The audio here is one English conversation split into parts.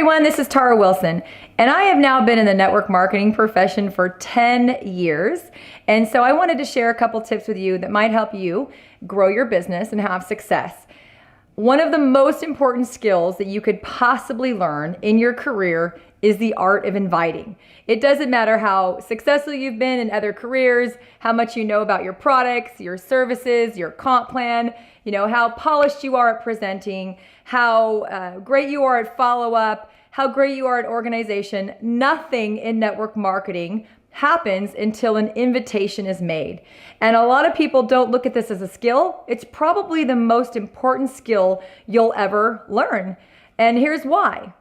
Everyone, this is Tara Wilson, and I have now been in the network marketing profession for 10 years. And so I wanted to share a couple tips with you that might help you grow your business and have success. One of the most important skills that you could possibly learn in your career is the art of inviting. It doesn't matter how successful you've been in other careers, how much you know about your products, your services, your comp plan, how polished you are at presenting, how great you are at follow-up, how great you are at organization. Nothing in network marketing happens until an invitation is made. And a lot of people don't look at this as a skill. It's probably the most important skill you'll ever learn. And here's why.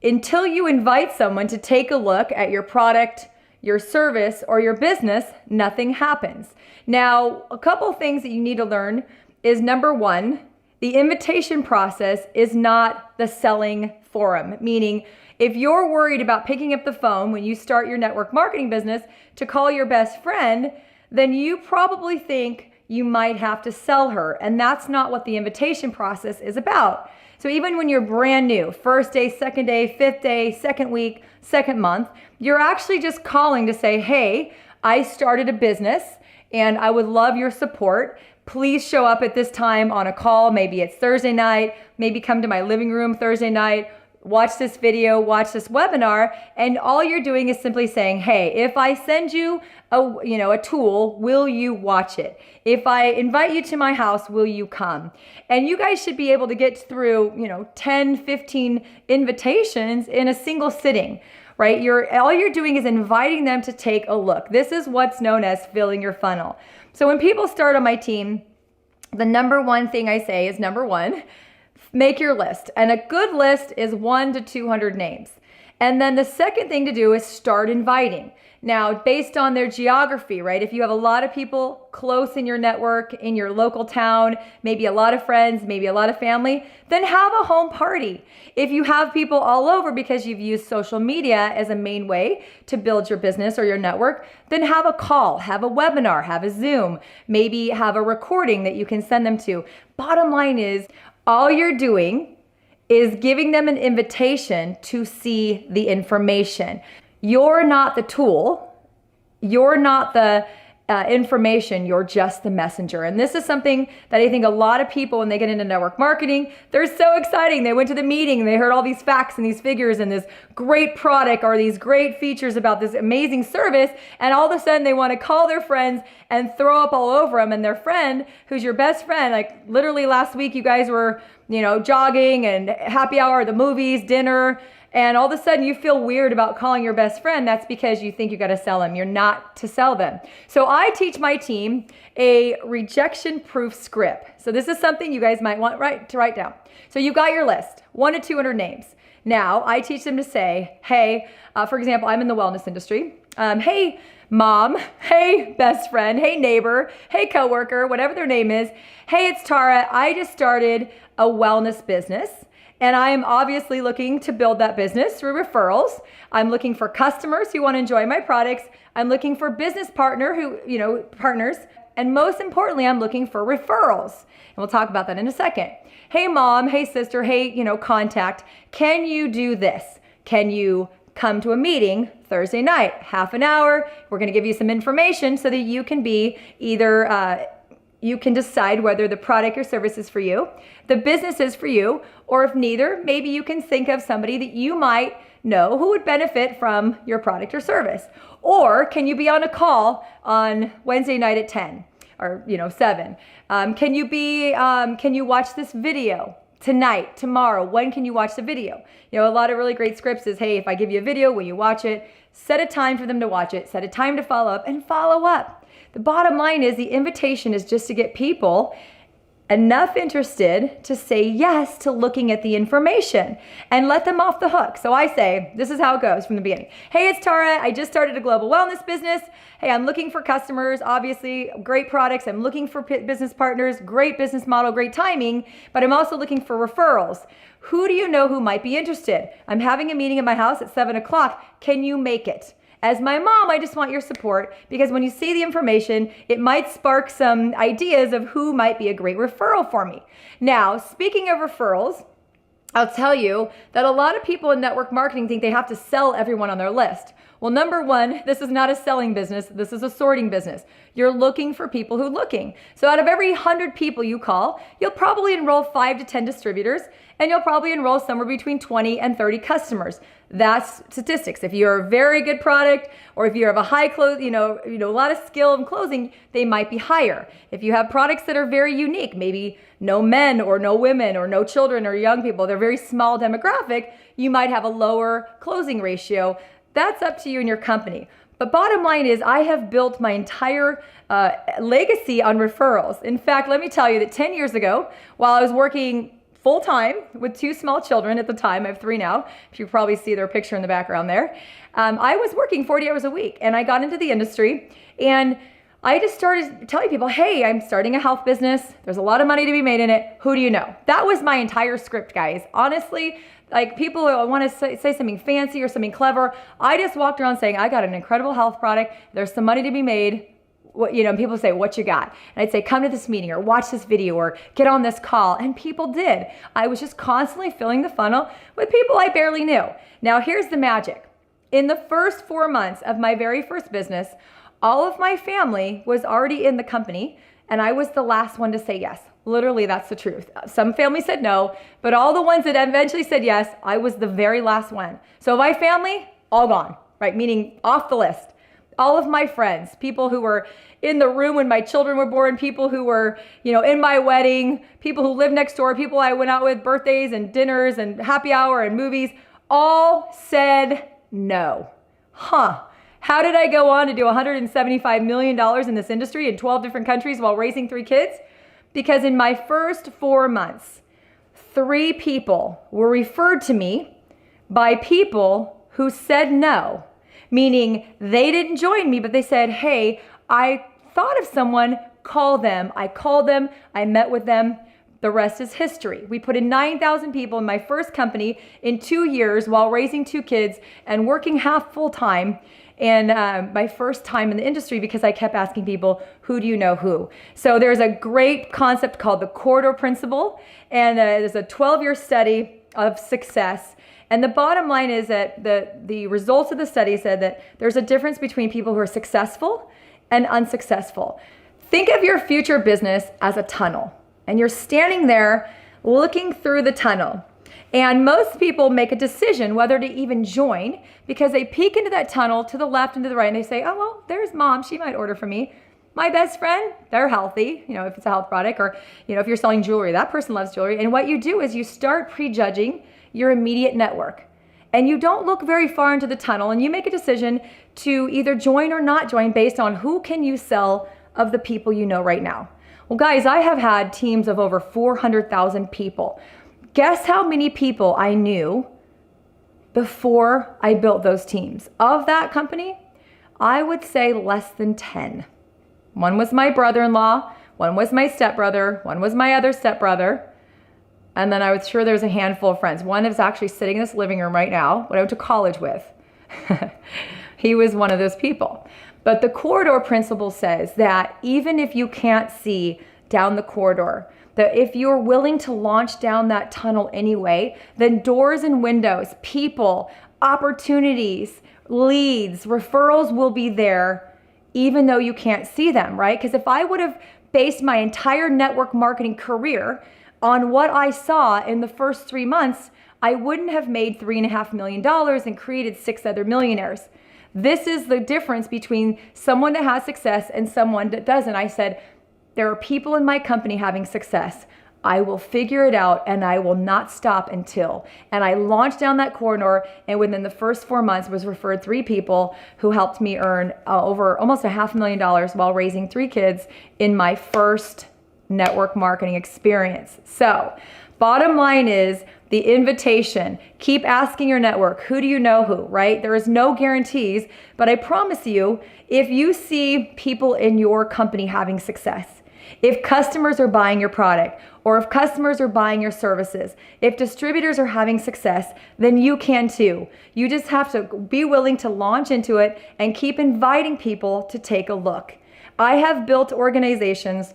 Until you invite someone to take a look at your product, your service, or your business, nothing happens. Now, a couple things that you need to learn is number one, the invitation process is not the selling forum. Meaning, if you're worried about picking up the phone when you start your network marketing business to call your best friend, then you probably think you might have to sell her. And that's not what the invitation process is about. So even when you're brand new, first day, second day, fifth day, second week, second month, you're actually just calling to say, hey, I started a business and I would love your support. Please show up at this time on a call. Maybe it's Thursday night, maybe come to my living room Thursday night, watch this video, watch this webinar, and all you're doing is simply saying, hey, if I send you a tool, will you watch it? If I invite you to my house, will you come? And you guys should be able to get through, 10, 15 invitations in a single sitting, right? All you're doing is inviting them to take a look. This is what's known as filling your funnel. So when people start on my team, the number one thing I say is number one, make your list. And a good list is 1 to 200 names. And then the second thing to do is start inviting. Now, based on their geography, right? If you have a lot of people close in your network, in your local town, maybe a lot of friends, maybe a lot of family, then have a home party. If you have people all over because you've used social media as a main way to build your business or your network, then have a call, have a webinar, have a Zoom, maybe have a recording that you can send them to. Bottom line is, all you're doing is giving them an invitation to see the information. You're not the tool. You're not the information. You're just the messenger. And this is something that I think a lot of people, when they get into network marketing, they're so exciting. They went to the meeting, they heard all these facts and these figures and this great product or these great features about this amazing service. And all of a sudden they want to call their friends and throw up all over them. And their friend, who's your best friend, like literally last week, you guys were, jogging and happy hour, the movies, dinner, and all of a sudden you feel weird about calling your best friend. That's because you think you got to sell them. You're not to sell them. So I teach my team a rejection proof script. So this is something you guys might want to write down. So you got your list, 1 to 200 names. Now I teach them to say, hey, for example, I'm in the wellness industry. Hey, mom, hey, best friend, hey, neighbor, hey, coworker, whatever their name is. Hey, it's Tara. I just started a wellness business. And I am obviously looking to build that business through referrals. I'm looking for customers who want to enjoy my products. I'm looking for business partners. And most importantly, I'm looking for referrals. And we'll talk about that in a second. Hey mom, hey sister, hey, contact. Can you do this? Can you come to a meeting Thursday night, half an hour? We're going to give you some information so that you can be either you can decide whether the product or service is for you, the business is for you, or if neither, maybe you can think of somebody that you might know who would benefit from your product or service. Or can you be on a call on Wednesday night at 10 or 7? Can you watch this video tonight, tomorrow? When can you watch the video? A lot of really great scripts is, hey, if I give you a video, will you watch it? Set a time for them to watch it, set a time to follow up, and follow up. The bottom line is the invitation is just to get people enough interested to say yes to looking at the information and let them off the hook. So I say, this is how it goes from the beginning. Hey, it's Tara. I just started a global wellness business. Hey, I'm looking for customers, obviously great products. I'm looking for business partners, great business model, great timing, but I'm also looking for referrals. Who do you know who might be interested? I'm having a meeting at my house at 7 o'clock. Can you make it? As my mom, I just want your support because when you see the information, it might spark some ideas of who might be a great referral for me. Now, speaking of referrals, I'll tell you that a lot of people in network marketing think they have to sell everyone on their list. Well, number one, this is not a selling business. This is a sorting business. You're looking for people who are looking. So out of every 100 people you call, you'll probably enroll 5 to 10 distributors, and you'll probably enroll somewhere between 20 and 30 customers. That's statistics. If you're a very good product, or if you have a high close, a lot of skill in closing, they might be higher. If you have products that are very unique, maybe no men or no women or no children or young people, they're very small demographic, you might have a lower closing ratio. That's up to you and your company. But bottom line is, I have built my entire legacy on referrals. In fact, let me tell you that 10 years ago, while I was working full-time with 2 small children at the time, I have 3 now, if you probably see their picture in the background there, I was working 40 hours a week, and I got into the industry, and I just started telling people, hey, I'm starting a health business. There's a lot of money to be made in it. Who do you know? That was my entire script, guys. Honestly, like people want to say something fancy or something clever. I just walked around saying, I got an incredible health product. There's some money to be made. People say, what you got? And I'd say, come to this meeting or watch this video or get on this call. And people did. I was just constantly filling the funnel with people I barely knew. Now, here's the magic. In the first 4 months of my very first business, all of my family was already in the company, and I was the last one to say yes. Literally, that's the truth. Some families said no, but all the ones that eventually said yes, I was the very last one. So my family, all gone, right? Meaning off the list. All of my friends, people who were in the room when my children were born, people who were, in my wedding, people who lived next door, people I went out with, birthdays and dinners and happy hour and movies, all said no. How did I go on to do $175 million in this industry in 12 different countries while raising 3 kids? Because in my first 4 months, 3 people were referred to me by people who said no, meaning they didn't join me, but they said, hey, I thought of someone, call them. I called them, I met with them. The rest is history. We put in 9,000 people in my first company in 2 years while raising 2 kids and working half full time. And my first time in the industry, because I kept asking people, who do you know who? So there's a great concept called the corridor principle, and there's a 12-year study of success. And the bottom line is that the results of the study said that there's a difference between people who are successful and unsuccessful. Think of your future business as a tunnel, and you're standing there looking through the tunnel. And most people make a decision whether to even join because they peek into that tunnel to the left and to the right, and they say, oh, well, there's mom. She might order from me. My best friend, they're healthy, if it's a health product, or, if you're selling jewelry, that person loves jewelry. And what you do is you start prejudging your immediate network. And you don't look very far into the tunnel, and you make a decision to either join or not join based on who can you sell of the people you know right now. Well, guys, I have had teams of over 400,000 people. Guess how many people I knew before I built those teams? Of that company, I would say less than 10. One was my brother-in-law, one was my stepbrother, one was my other stepbrother, and then I was sure there's a handful of friends. One is actually sitting in this living room right now, what I went to college with. He was one of those people. But the corridor principle says that even if you can't see down the corridor, that if you're willing to launch down that tunnel anyway, then doors and windows, people, opportunities, leads, referrals will be there even though you can't see them, right? Because if I would have based my entire network marketing career on what I saw in the first 3 months, I wouldn't have made $3.5 million and created 6 other millionaires. This is the difference between someone that has success and someone that doesn't. I said, there are people in my company having success. I will figure it out and I will not stop until. And I launched down that corridor, and within the first 4 months was referred 3 people who helped me earn over almost $500,000 while raising 3 kids in my first network marketing experience. So bottom line is the invitation. Keep asking your network, who do you know who, right? There is no guarantees, but I promise you, if you see people in your company having success, if customers are buying your product, or if customers are buying your services, if distributors are having success, then you can too. You just have to be willing to launch into it and keep inviting people to take a look. I have built organizations,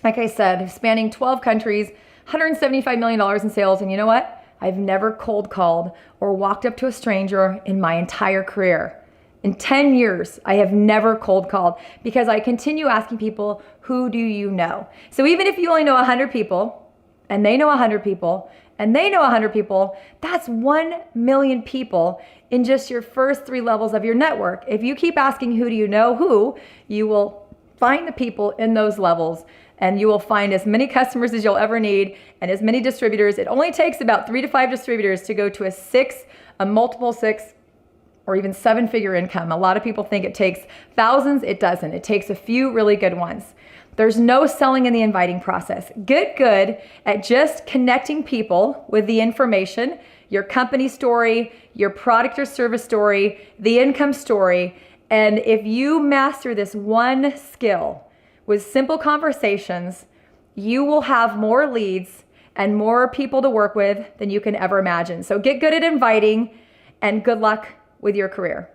like I said, spanning 12 countries, $175 million in sales, and you know what? I've never cold called or walked up to a stranger in my entire career. In 10 years, I have never cold called because I continue asking people, who do you know? So even if you only know 100 people, and they know 100 people, and they know 100 people, that's 1 million people in just your first 3 levels of your network. If you keep asking who do you know who, you will find the people in those levels, and you will find as many customers as you'll ever need and as many distributors. It only takes about 3 to 5 distributors to go to a multiple 6, or even 7-figure income. A lot of people think it takes thousands. It doesn't. It takes a few really good ones. There's no selling in the inviting process. Get good at just connecting people with the information, your company story, your product or service story, the income story. And if you master this one skill with simple conversations, you will have more leads and more people to work with than you can ever imagine. So get good at inviting, and good luck with your career.